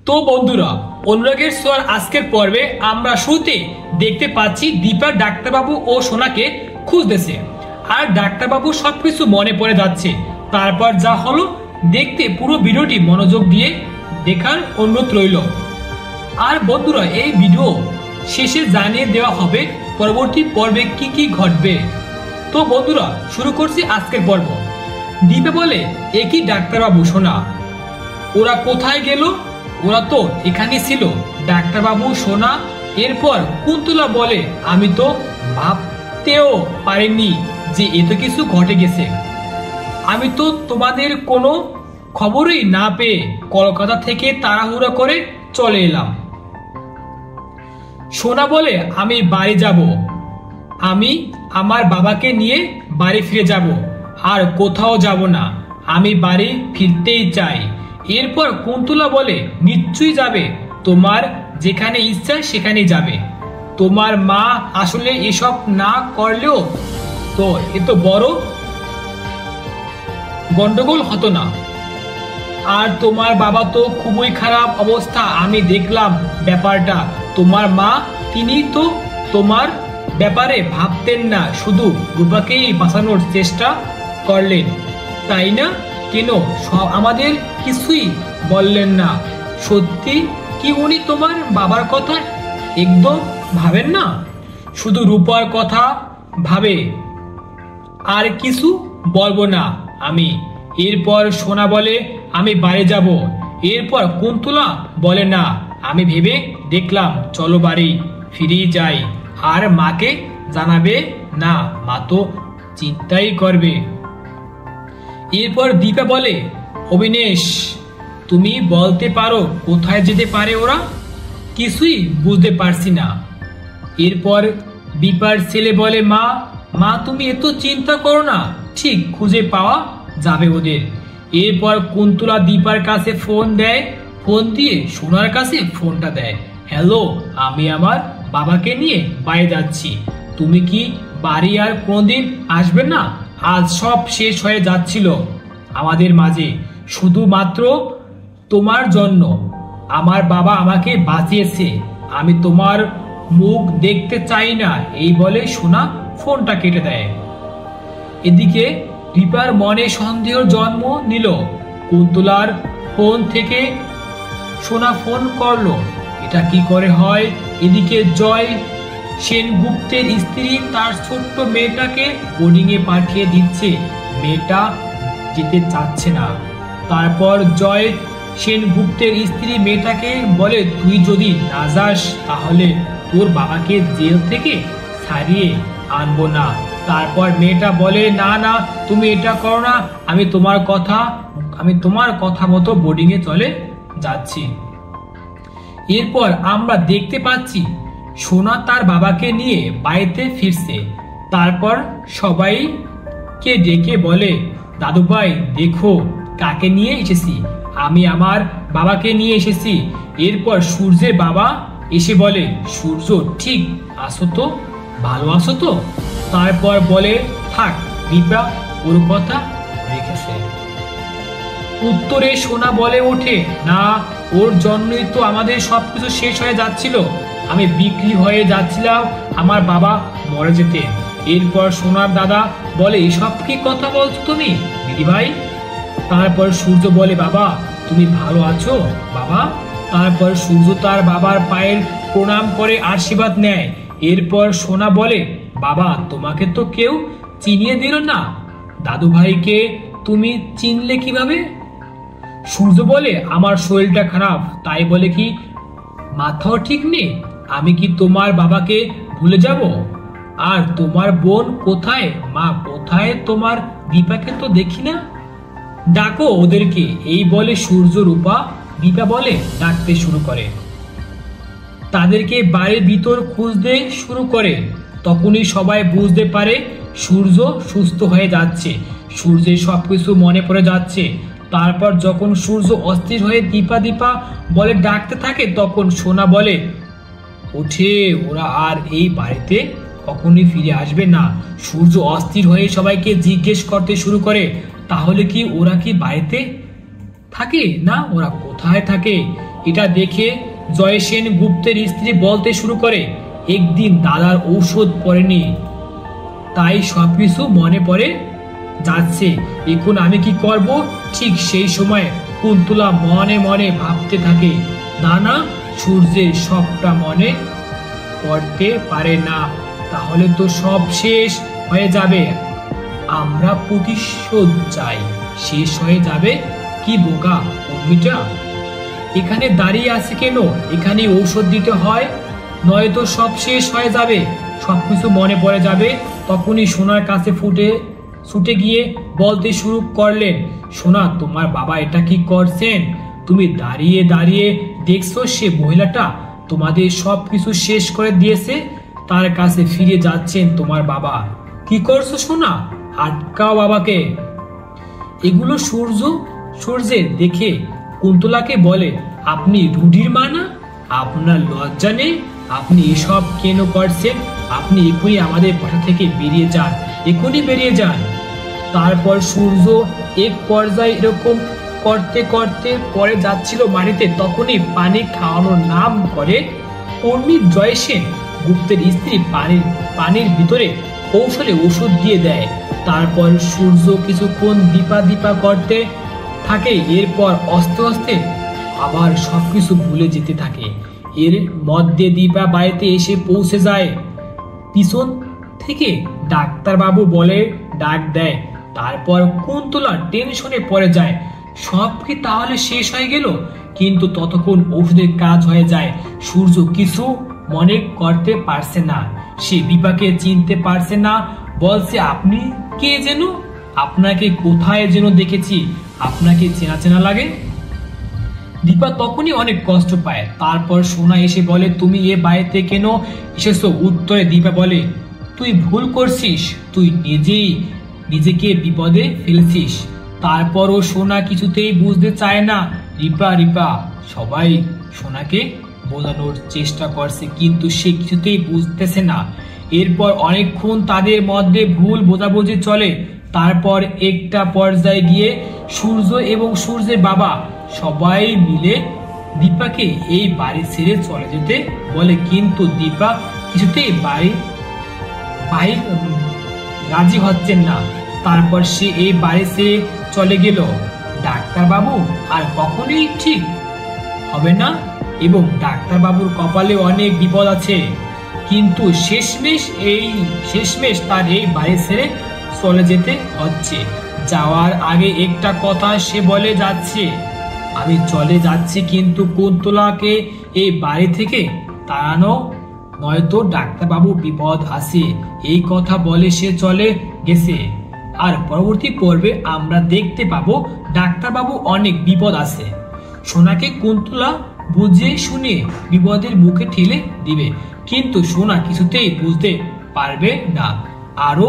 তো বন্ধুরা, অনুরাগের ছোঁয়ার আজকের পর্বে আমরা শুরুতে দেখতে পাচ্ছি দীপা ডাক্তারবাবু ও সোনাকে খুঁজতেছে, আর ডাক্তারবাবু সবকিছু মনে পড়ে যাচ্ছে। তারপর যা হলো দেখতে পুরো ভিডিওটি মনোযোগ দিয়ে দেখার অনুরোধ রইল। আর বন্ধুরা, এই ভিডিও শেষে জানিয়ে দেওয়া হবে পরবর্তী পর্বে কি কি ঘটবে। তো বন্ধুরা, শুরু করছি আজকের পর্ব। দীপা বলে, একই ডাক্তারবাবু সোনা, ওরা কোথায় গেল? ওরা তো এখানে ছিল। ডাক্তারবাবু সোনা। এরপর কুন্তলা বলে, আমি তো ভাবতেও পারিনি যে এত কিছু ঘটে গেছে। আমি তো তোমাদের কোনো খবরই না পেয়ে কলকাতা থেকে তাড়াহুড়ো করে চলে এলাম। সোনা বলে, আমি বাড়ি যাব, আমি আমার বাবাকে নিয়ে বাড়ি ফিরে যাব, আর কোথাও যাব না, আমি বাড়ি ফিরতেই চাই। এরপর কুন্তলা বলে, নিশ্চয়ই যাবে, তোমার যেখানে ইচ্ছা সেখানেই যাবে। তোমার মা আসলে এসব না করলেও তো এত বড় গন্ডগোল হতো না। আর তোমার বাবা তো খুবই খারাপ অবস্থা, আমি দেখলাম ব্যাপারটা। তোমার মা, তিনি তো তোমার ব্যাপারে ভাবতেন না, শুধু রূপাকেই বাঁচানোর চেষ্টা করলেন, তাই না? কেন আমাদের কিছুই বললেন না? সত্যি কি উনি তোমার বাবার কথা একদম ভাবেন না, শুধু রূপার কথা ভাবে? আর কিছু বলবো না আমি। এরপর সোনা বলে, আমি বাড়ি যাব। এরপর কুন্তলা বলে, না, আমি ভেবে দেখলাম, চলো বাড়ি ফিরেই যাই। আর মাকে জানাবে না, মা তো চিন্তাই করবে। এরপর দীপা বলে, অবিনেশ, তুমি বলতে পারো কোথায় যেতে পারে ওরা? কিছুই বুঝতে পারছি না। এরপর দীপার ছেলে বলে, মা তুমি এত চিন্তা করো না, ঠিক খুঁজে পাওয়া যাবে ওদের। এরপর কুন্তলা দীপার কাছে ফোন দেয়, ফোন দিয়ে সোনার কাছে ফোনটা দেয়। হ্যালো, আমি আমার বাবাকে নিয়ে বাড়ি যাচ্ছি, তুমি কি বাড়ি আর কোনোদিন আসবে না? আজ সব শেষ হয়ে যাচ্ছিল আমাদের মাঝে, শুধুমাত্র তোমার জন্য। আমার বাবা আমাকে বাঁচিয়েছে, আমি তোমার মুখ দেখতে চাই না। এই বলে সোনা ফোনটা কেটে দেয়। এদিকে দীপার মনে সন্দেহের জন্ম নিল। কুন্তলার ফোন থেকে সোনা ফোন করলো, এটা কি করে হয়? এদিকে জয় সেনগুপ্তের স্ত্রী তার ছোট্ট মেয়েটাকে বোর্ডিং এ পাঠিয়ে দিচ্ছে, মেয়েটা যেতে চাচ্ছে না। তারপর জয় সেনগুপ্তের স্ত্রী মেয়েটাকে বলে, তুই যদি না যাস তাহলে তোর বাবাকে জেল থেকে ছাড়িয়ে আনবো না। তারপর মেয়েটা বলে, না না, তুমি এটা করো না, আমি তোমার কথা মতো বোর্ডিং এ চলে যাচ্ছি। এরপর আমরা দেখতে পাচ্ছি সোনা তার বাবাকে নিয়ে বাড়িতে ফিরছে। তারপর সবাইকে ডেকে বলে, দাদু ভাই দেখো কাকে নিয়ে এসেছি, আমি আমার বাবাকে নিয়ে এসেছি। এরপর সূর্যের বাবা এসে বলে, সূর্য ঠিক আছো তো? ভালো আছো তো? তারপর বলে, থাক, দীপা ওর কথা রেখেছে। উত্তরে সোনা বলে ওঠে, না, ওর জন্যই তো আমাদের সবকিছু শেষ হয়ে যাচ্ছিল, আমি বিক্রি হয়ে যাচ্ছিলাম আমার বাবা মরে যেতে। এরপর সোনার দাদা বলে, এসব কি কথা বলছো তুমি দিদি ভাই? তারপর সূর্য বলে, বাবা তুমি ভালো আছো বাবা? তারপর সূর্য তার বাবার পায়ের প্রণাম করে আশীর্বাদ নেয়। এরপর সোনা বলে, বাবা তোমাকে তো কেউ চিনিয়ে দিল না, দাদু ভাইকে তুমি চিনলে কিভাবে? সূর্য বলে, আমার শরীরটা খারাপ, তাই বলে কি মাথাও ঠিক নেই? আমি কি তোমার বাবাকে ভুলে যাব? আর তোমার বোন কোথায়? মা কোথায় তোমার? দীপাকে তো দেখি না, ডাকো ওদেরকে। এই বলে সূর্য রূপা দীপা বলে ডাকতে শুরু করে। তাদেরকে বাড়ির ভিতর খুঁজতে শুরু করে। তখনই সবাই বুঝতে পারে সূর্য সুস্থ হয়ে যাচ্ছে, সূর্যের সবকিছু মনে পড়ে যাচ্ছে। তারপর যখন সূর্য অস্থির হয়ে দীপা দীপা বলে ডাকতে থাকে, তখন সোনা বলে ওঠে, ওরা আর এই বাড়িতে কখনই ফিরে আসবে না। সূর্য অস্থির হয়ে সবাইকে জিজ্ঞেস করতে শুরু করে, তাহলে কি ওরা কি বাড়িতে থাকে না? ওরা কোথায় থাকে? এটা দেখে জয়সেন গুপ্তের স্ত্রী বলতে শুরু করে, একদিন দাদার ঔষধ পড়েনি, তাই সবকিছু মনে পড়ে যাচ্ছে, এখন আমি কি করব। ঠিক সেই সময় কুন্তলা মনে মনে ভাবতে থাকে, না না, সূর্যের সবটা মনে পড়তে পারে না, তাহলে তো সব শেষ হয়ে যাবে। আমরা প্রতিশোধ চাই, শেষ হয়ে যাবে। কি বোকা উর্মিটা, এখানে দাঁড়িয়ে আছে কেন? এখানে ঔষধ দিতে হয়, নয়তো সব শেষ হয়ে যাবে, সবকিছু মনে পড়ে যাবে। তখনই সোনার কাছে ছুটে গিয়ে বলতে শুরু করলেন, সোনা, তোমার বাবা এটা কি করছেন? তুমি দাঁড়িয়ে দাঁড়িয়ে দেখছো সে মহিলাটা তোমাদের সবকিছু শেষ করে দিয়েছে, তার কাছে ফিরে যাচ্ছেন তোমার বাবা। কি করছো সোনা? আটকাও বাবাকে। এগুলো সূর্যের দেখে কুন্তলাকে বলে, আপনি রুডির মা না? আপনার লজ্জা নেই? আপনি এসব কেন করছেন? আপনি এখনই আমাদের বাসা থেকে বেরিয়ে যান, এখনই বেরিয়ে যান। তারপর সূর্য এক পর্যায়ে এরকম করতে করতে পরে যাচ্ছিল মাটিতে, তখনই পানি খাওয়ানোর নাম করে উর্মি জয়সেন গুপ্তের স্ত্রী পানির ভিতরে কৌশলে ওষুধ দিয়ে দেয়। তারপর সূর্য কিছুক্ষণ দীপা দীপা করতে থাকে, এরপর আস্তে আস্তে আবার সবকিছু ভুলে যেতে থাকে। এর মধ্যে দীপা বাড়িতে এসে পৌঁছে যায়, পিছন থেকে ডাক্তারবাবু বলে ডাক দেয়। তারপর কুন্তলা টেনশনে পড়ে যায়, সব কি তাহলে শেষ হয়ে গেল? কিন্তু ততক্ষণ ওষুধের কাজ হয়ে যায়। সূর্য কিছু মনে করতে পারছে না, সে দীপাকে চিনতে পারছে না, বলছে, আপনি কে যেন? আপনাকে কোথায় যেন দেখেছি, আপনাকে চেনা চেনা লাগে। দীপা তখনই অনেক কষ্ট পায়। তারপর সোনা এসে বলে, তুমি এ বাড়িতে কেন এসেছো? উত্তরে দীপা বলে, তুই ভুল করছিস, তুই নিজেকে বিপদে ফেলছিস। তারপরও সোনা কিছুতেই বুঝতে চায় না। রিপা সবাই সোনাকে বোঝানোর চেষ্টা করছে, কিন্তু সে কিছুতেই বুঝতেছে না। এরপর অনেকক্ষণ তাদের মধ্যে ভুল বোঝাবুঝি চলে। তারপর একটা পর্যায়ে গিয়ে সূর্য এবং সূর্যের বাবা সবাই মিলে দীপাকে এই বাড়ি ছেড়ে চলে যেতে বলে, কিন্তু দীপা কিছুতেই বাড়ি রাজি হচ্ছেন না। তারপর সে এই বাড়ি ছেড়ে চলে গেল। ডাক্তারবাবু আর কখনোই ঠিক হবে না, এবং ডাক্তারবাবুর কপালে অনেক বিপদ আছে, কিন্তু শেষমেশ তার এই বাড়ি ছেড়ে চলে যেতে হচ্ছে। যাওয়ার আগে একটা কথা সে বলে যাচ্ছে, আমি চলে যাচ্ছি, কিন্তু কুন্তলাকে এই বাড়ি থেকে তাড়ানো, নয়তো ডাক্তারবাবু বিপদ আছে। এই কথা বলে সে চলে গেছে। আর পরবর্তী পর্বে আমরা দেখতে পাবো ডাক্তারবাবু অনেক বিপদ আছে, সোনাকে কুন্তলা বুঝিয়ে শুনিয়ে বিপদের মুখে ঠেলে দিবে, কিন্তু সোনা কিছুতেই বুঝতে পারবে না। আরো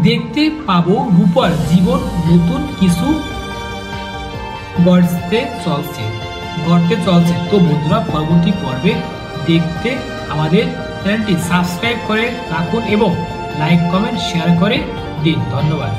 দেখতে পাবো রূপার জীবন নতুন কিছু ঘটতে চলছে। তো বন্ধুরা, পরবর্তী পর্বে দেখতে আমাদের চ্যানেলটি সাবস্ক্রাইব করে রাখুন এবং লাইক কমেন্ট শেয়ার করে দিন। ধন্যবাদ।